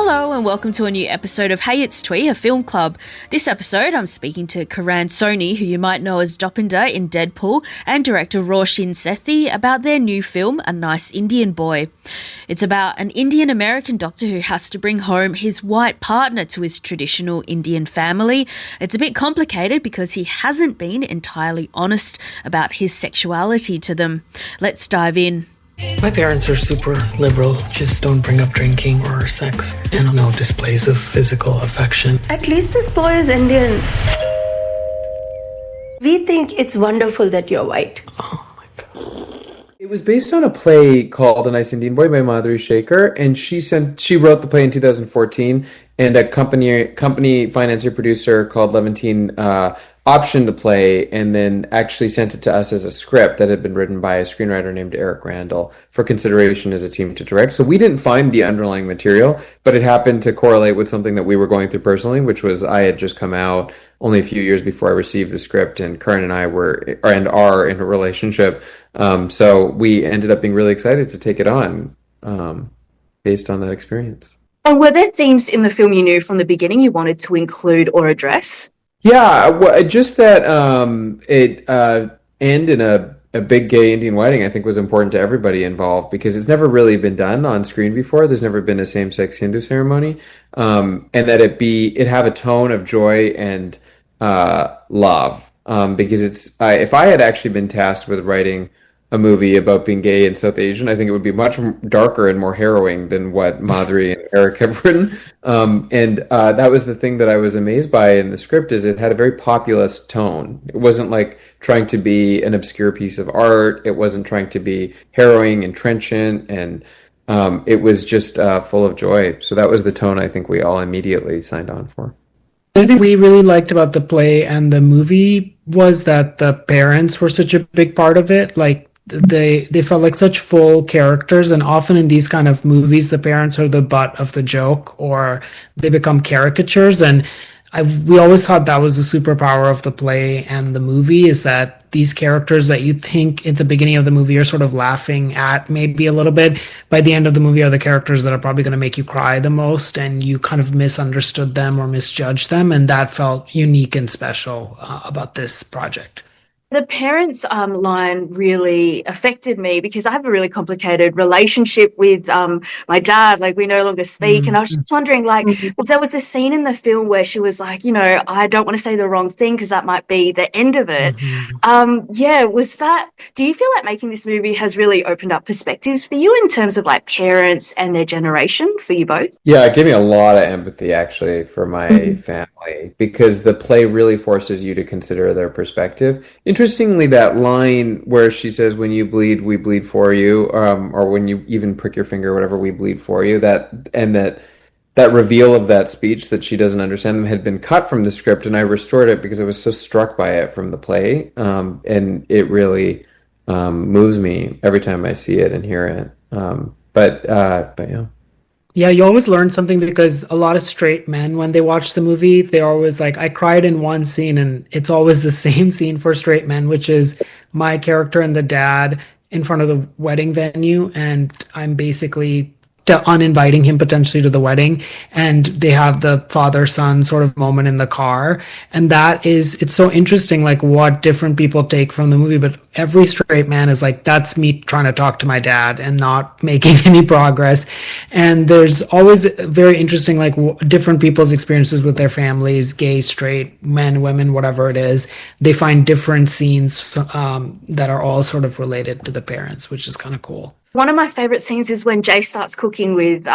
Hello and welcome to a new episode of Hey It's Twee, a film club. This episode I'm speaking to Karan Soni, who you might know as Dopinder in Deadpool, and director Roshan Sethi about their new film, A Nice Indian Boy. It's about an Indian American doctor who has to bring home his white partner to his traditional Indian family. It's a bit complicated because he hasn't been entirely honest about his sexuality to them. Let's dive in. My parents are super liberal, just don't bring up drinking or sex, and no displays of physical affection. At least this boy is Indian. We think it's wonderful that you're white. Oh my God. It was based on a play called A Nice Indian Boy by Madhuri Shekar, and she wrote the play in 2014, and a company financier producer called Levantine optioned the play and then actually sent it to us as a script that had been written by a screenwriter named Eric Randall for consideration as a team to direct. So we didn't find the underlying material, but it happened to correlate with something that we were going through personally, which was I had just come out only a few years before I received the script, and Karan and I are in a relationship. So we ended up being really excited to take it on based on that experience. And were there themes in the film you knew from the beginning you wanted to include or address? Yeah, just that it end in a big gay Indian wedding, I think, was important to everybody involved because it's never really been done on screen before. There's never been a same-sex Hindu ceremony, and that it have a tone of joy and love. Because if I had actually been tasked with writing a movie about being gay in South Asian, I think it would be much darker and more harrowing than what Madhuri and Eric have written. And that was the thing that I was amazed by in the script, is it had a very populist tone. It wasn't like trying to be an obscure piece of art. It wasn't trying to be harrowing and trenchant, and it was just full of joy. So that was the tone I think we all immediately signed on for. The thing we really liked about the play and the movie was that the parents were such a big part of it. Like, they felt like such full characters, and often in these kind of movies the parents are the butt of the joke or they become caricatures, and we always thought that was the superpower of the play and the movie, is that these characters that you think at the beginning of the movie are sort of laughing at maybe a little bit, by the end of the movie are the characters that are probably going to make you cry the most, and you kind of misunderstood them or misjudged them, and that felt unique and special about this project. The parents line really affected me because I have a really complicated relationship with my dad. Like, we no longer speak. And I was just wondering, because there was a scene in the film where she was like, I don't want to say the wrong thing because that might be the end of it. Do you feel like making this movie has really opened up perspectives for you in terms of like parents and their generation for you both? Yeah, it gave me a lot of empathy actually for my family, because the play really forces you to consider their perspective. Interestingly, that line where she says, "When you bleed, we bleed for you," or when you even prick your finger, whatever, we bleed for you. That reveal of that speech that she doesn't understand them had been cut from the script, and I restored it because I was so struck by it from the play, and it really moves me every time I see it and hear it. But yeah. Yeah, you always learn something, because a lot of straight men, when they watch the movie, they're always like, I cried in one scene, and it's always the same scene for straight men, which is my character and the dad in front of the wedding venue, and I'm basically uninviting him potentially to the wedding, and they have the father-son sort of moment in the car, and it's so interesting, like what different people take from the movie, but every straight man is like, that's me trying to talk to my dad and not making any progress. And there's always very interesting, like different people's experiences with their families, gay, straight, men, women, whatever it is, they find different scenes that are all sort of related to the parents, which is kind of cool. One of my favorite scenes is when Jay starts cooking with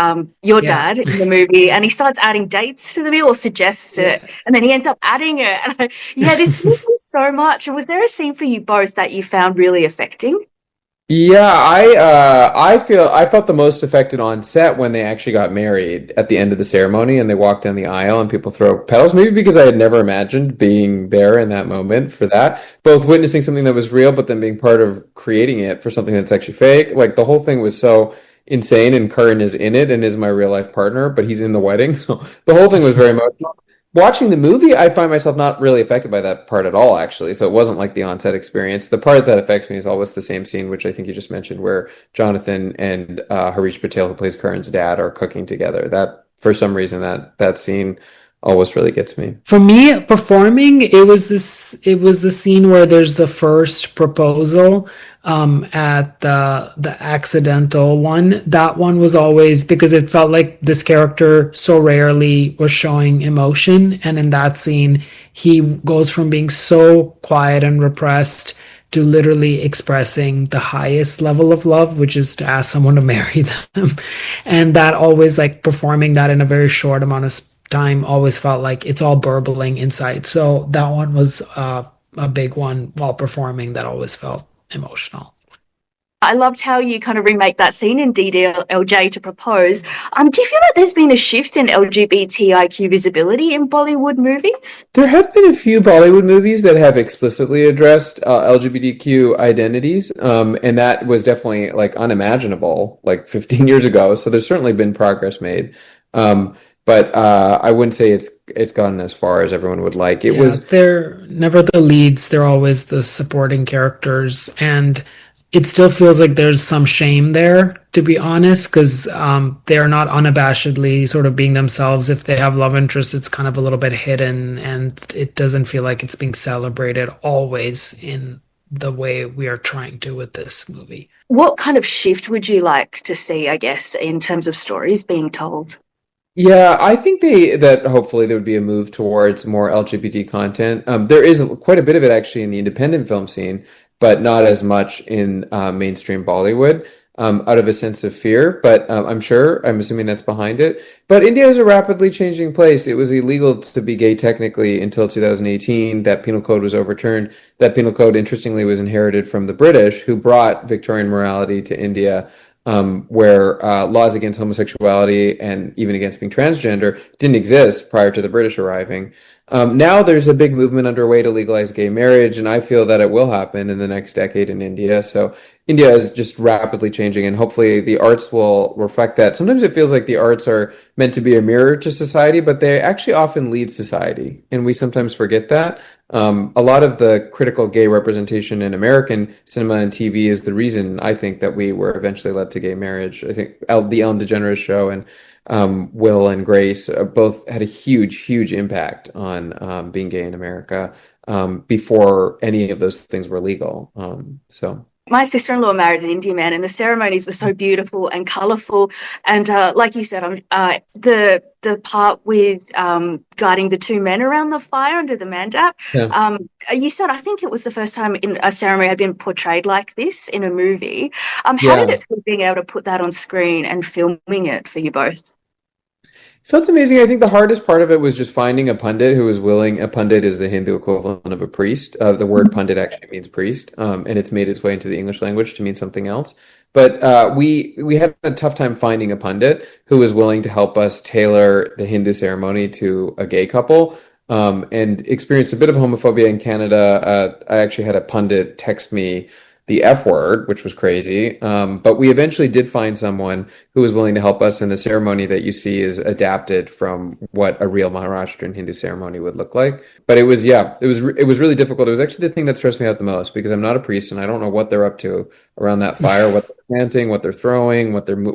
your dad in the movie, and he starts adding dates to the meal, or suggests it, and then he ends up adding it. And this movie so much. And was there a scene for you both that you found really affecting? Yeah, I felt the most affected on set when they actually got married at the end of the ceremony, and they walked down the aisle and people throw petals, maybe because I had never imagined being there in that moment for that, both witnessing something that was real, but then being part of creating it for something that's actually fake. Like, the whole thing was so insane, and Karan is in it and is my real life partner, but he's in the wedding, so the whole thing was very emotional. Watching the movie, I find myself not really affected by that part at all, actually. So it wasn't like the on-set experience. The part that affects me is always the same scene, which I think you just mentioned, where Jonathan and Harish Patel, who plays Karan's dad, are cooking together. That for some reason that scene always really gets me. For me, performing, it was the scene where there's the first proposal at the accidental one. That one was always because it felt like this character so rarely was showing emotion, and in that scene he goes from being so quiet and repressed to literally expressing the highest level of love, which is to ask someone to marry them. And that always, like, performing that in a very short amount of time always felt like it's all burbling inside. So that one was a big one while performing that always felt emotional. I loved how you kind of remake that scene in DDLJ to propose. Do you feel like there's been a shift in LGBTIQ visibility in Bollywood movies? There have been a few Bollywood movies that have explicitly addressed LGBTQ identities, and that was definitely like unimaginable like 15 years ago. So there's certainly been progress made. But I wouldn't say it's gotten as far as everyone would like. They're never the leads, they're always the supporting characters, and it still feels like there's some shame there, to be honest, because they're not unabashedly sort of being themselves. If they have love interests, it's kind of a little bit hidden, and it doesn't feel like it's being celebrated always in the way we are trying to with this movie. What kind of shift would you like to see, I guess, in terms of stories being told? Yeah, I think that hopefully there would be a move towards more LGBT content. There is quite a bit of it actually in the independent film scene, but not as much in mainstream Bollywood, out of a sense of fear. But I'm assuming that's behind it. But India is a rapidly changing place. It was illegal to be gay technically until 2018. That penal code was overturned. That penal code, interestingly, was inherited from the British, who brought Victorian morality to India, where laws against homosexuality and even against being transgender didn't exist prior to the British arriving. Now there's a big movement underway to legalize gay marriage, and I feel that it will happen in the next decade in India. So India is just rapidly changing, and hopefully the arts will reflect that. Sometimes it feels like the arts are meant to be a mirror to society, but they actually often lead society, and we sometimes forget that. A lot of the critical gay representation in American cinema and TV is the reason I think that we were eventually led to gay marriage. I think the Ellen DeGeneres show and Will and Grace both had a huge impact on being gay in America before any of those things were legal. My sister-in-law married an Indian man, and the ceremonies were so beautiful and colourful. And like you said, the part with guiding the two men around the fire under the mandap. Yeah. You said, I think it was the first time in a ceremony had been portrayed like this in a movie. How Yeah. did it feel being able to put that on screen and filming it for you both? Felt amazing. I think the hardest part of it was just finding a pundit who was willing. A pundit is the Hindu equivalent of a priest. The word pundit actually means priest, and it's made its way into the English language to mean something else. But we had a tough time finding a pundit who was willing to help us tailor the Hindu ceremony to a gay couple, and experienced a bit of homophobia in Canada. I actually had a pundit text me the F word, which was crazy. But we eventually did find someone who was willing to help us, and the ceremony that you see is adapted from what a real Maharashtrian Hindu ceremony would look like. But it was really difficult. It was actually the thing that stressed me out the most, because I'm not a priest and I don't know what they're up to around that fire, what they're chanting, what they're throwing,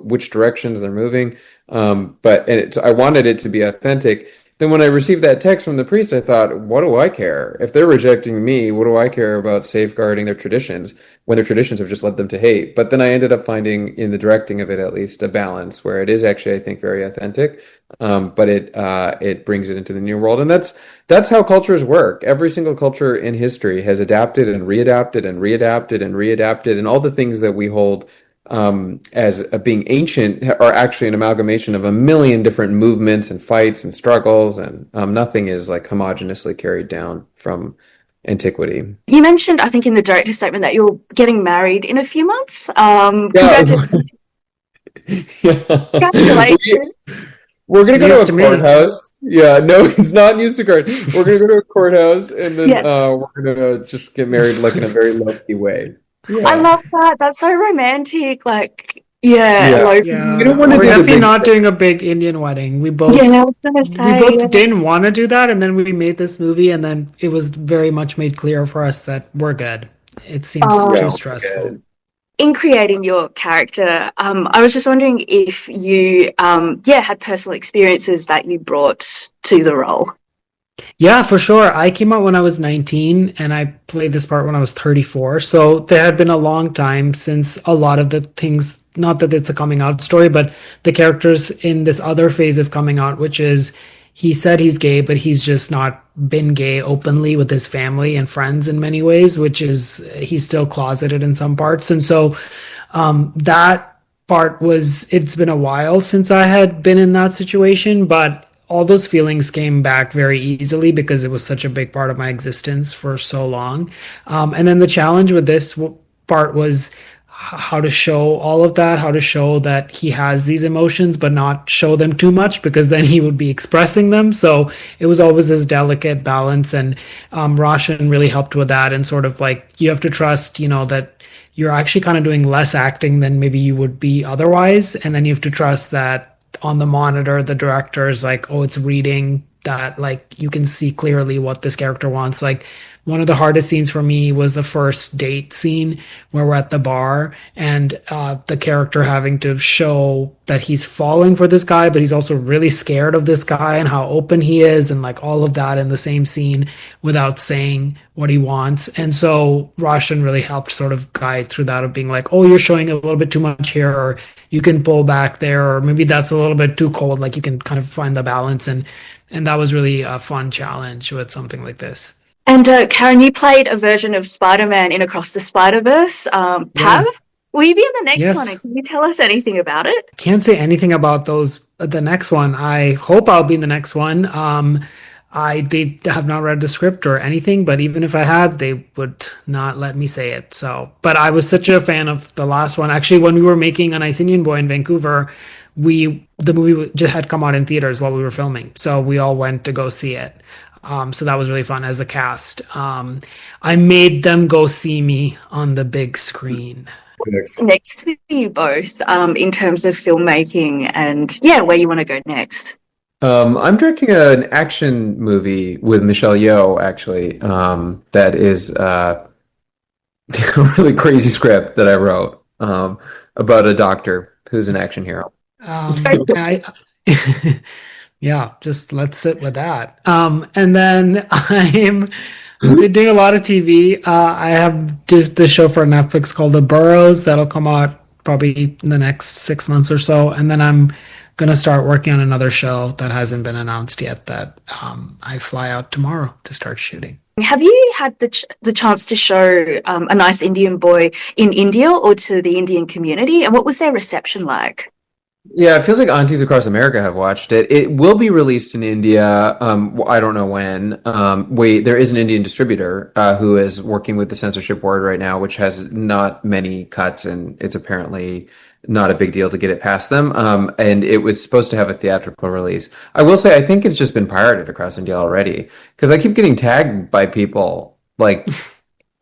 which directions they're moving. I wanted it to be authentic. Then when I received that text from the priest, I thought, what do I care? If they're rejecting me, what do I care about safeguarding their traditions when their traditions have just led them to hate? But then I ended up finding, in the directing of it at least, a balance where it is actually, I think, very authentic, but it brings it into the new world. And that's how cultures work. Every single culture in history has adapted and readapted and readapted and readapted, and all the things that we hold as being ancient are actually an amalgamation of a million different movements and fights and struggles, and nothing is like homogenously carried down from antiquity. You mentioned, I think, in the director's statement that you're getting married in a few months. Yeah. Congratulations. Yeah. Congratulations. We're going to go News to to a me. courthouse. Yeah, no, it's not news to court. We're going to go to a courthouse, and then Yeah. we're going to just get married like in a very low-key way. I love that. That's so romantic. Like, yeah. Yeah. Like, Yeah, We don't wanna we're do the definitely big not stuff. doing a big Indian wedding. We both I was gonna say. didn't want to do that, and then we made this movie, and then it was very much made clear for us that we're good. It seems Oh. too Yeah, stressful. good. in creating your character, I was just wondering if you, had personal experiences that you brought to the role. Yeah, for sure. I came out when I was 19 and I played this part when I was 34. So there had been a long time since a lot of the things, not that it's a coming out story, but the characters in this other phase of coming out, which is he said he's gay, but he's just not been gay openly with his family and friends in many ways, which is he's still closeted in some parts. And so that part was, it's been a while since I had been in that situation, but all those feelings came back very easily because it was such a big part of my existence for so long. And then the challenge with this part was how to show all of that, how to show that he has these emotions, but not show them too much because then he would be expressing them. So it was always this delicate balance. And Roshan really helped with that. And sort of like, you have to trust, that you're actually kind of doing less acting than maybe you would be otherwise. And then you have to trust that on the monitor, the director is like, oh, it's reading that, like, you can see clearly what this character wants. Like, one of the hardest scenes for me was the first date scene where we're at the bar and the character having to show that he's falling for this guy, but he's also really scared of this guy and how open he is and like all of that in the same scene without saying what he wants. And so Roshan really helped sort of guide through that of being like, oh, you're showing a little bit too much here, or you can pull back there, or maybe that's a little bit too cold. Like you can kind of find the balance. And that was really a fun challenge with something like this. And Karen, you played a version of Spider-Man in Across the Spider-Verse. Pav, will you be in the next one? And can you tell us anything about it? Can't say anything about the next one. I hope I'll be in the next one. They have not read the script or anything, but even if I had, they would not let me say it. So, but I was such a fan of the last one. Actually, when we were making A Nice Indian Boy in Vancouver, the movie just had come out in theaters while we were filming. So we all went to go see it. So that was really fun as a cast. I made them go see me on the big screen. What's next for you both in terms of filmmaking and where you want to go next? I'm directing an action movie with Michelle Yeoh, actually. That is a really crazy script that I wrote about a doctor who's an action hero. Yeah, just let's sit with that. And then I'm doing a lot of TV. I have just the show for Netflix called The Burrows that'll come out probably in the next 6 months or so. And then I'm going to start working on another show that hasn't been announced yet that I fly out tomorrow to start shooting. Have you had the chance to show A Nice Indian Boy in India or to the Indian community? And what was their reception like? Yeah, it feels like aunties across America have watched it. It will be released in India. I don't know when. There is an Indian distributor who is working with the censorship board right now, which has not many cuts, and it's apparently not a big deal to get it past them. And it was supposed to have a theatrical release. I will say, I think it's just been pirated across India already, because I keep getting tagged by people like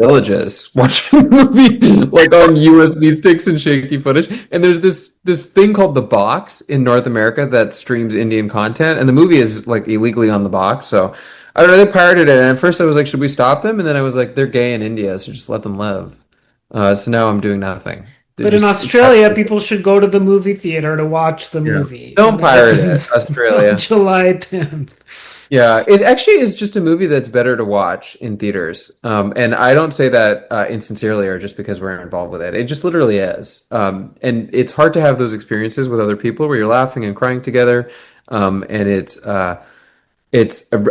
villages watching movies like on USB sticks and shaky footage. And there's this thing called The Box in North America that streams Indian content, and the movie is like illegally on The Box. So I don't know, they pirated it, and at first I was like, should we stop them? And then I was like, they're gay in India, so just let them live. So now I'm doing nothing. But in Australia, people should go to the movie theater to watch the movie. Don't pirate it, Australia. July 10th. Yeah, it actually is just a movie that's better to watch in theaters. And I don't say that insincerely or just because we're involved with it. It just literally is. And it's hard to have those experiences with other people where you're laughing and crying together. And it's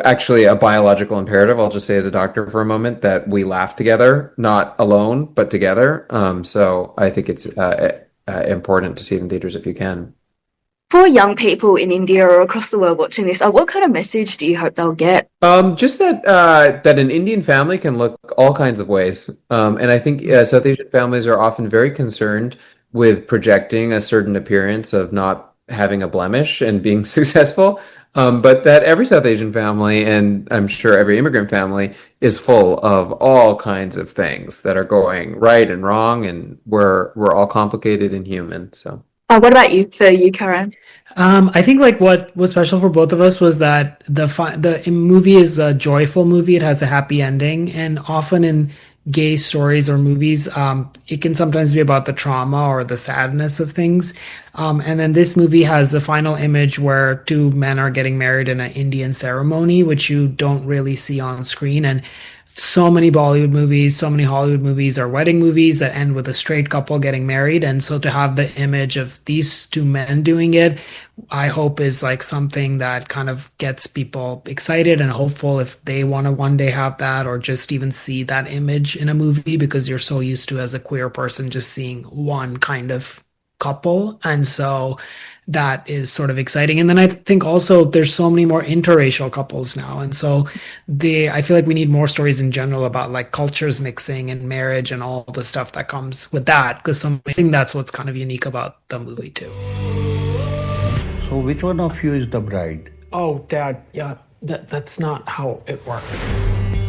actually a biological imperative, I'll just say as a doctor for a moment, that we laugh together, not alone, but together. So I think it's important to see it in theaters if you can. For young people in India or across the world watching this, what kind of message do you hope they'll get? Just that an Indian family can look all kinds of ways. And I think South Asian families are often very concerned with projecting a certain appearance of not having a blemish and being successful. But that every South Asian family, and I'm sure every immigrant family, is full of all kinds of things that are going right and wrong, and we're all complicated and human. So. What about for you, Karan? I think like what was special for both of us was that the movie is a joyful movie. It has a happy ending, and often in gay stories or movies, it can sometimes be about the trauma or the sadness of things. And then this movie has the final image where two men are getting married in an Indian ceremony, which you don't really see on screen. And so many Bollywood movies, so many Hollywood movies are wedding movies that end with a straight couple getting married. And so to have the image of these two men doing it, I hope is like something that kind of gets people excited and hopeful if they want to one day have that, or just even see that image in a movie, because you're so used to, as a queer person, just seeing one kind of couple. And so that is sort of exciting. And then I think also there's so many more interracial couples now. And so I feel like we need more stories in general about like cultures mixing and marriage and all the stuff that comes with that. Because I think that's what's kind of unique about the movie too. So which one of you is the bride? Oh, Dad, yeah, that's not how it works.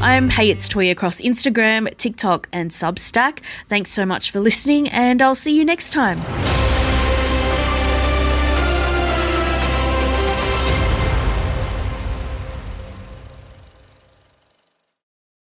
I'm Hey It's Toy across Instagram, TikTok and Substack. Thanks so much for listening, and I'll see you next time.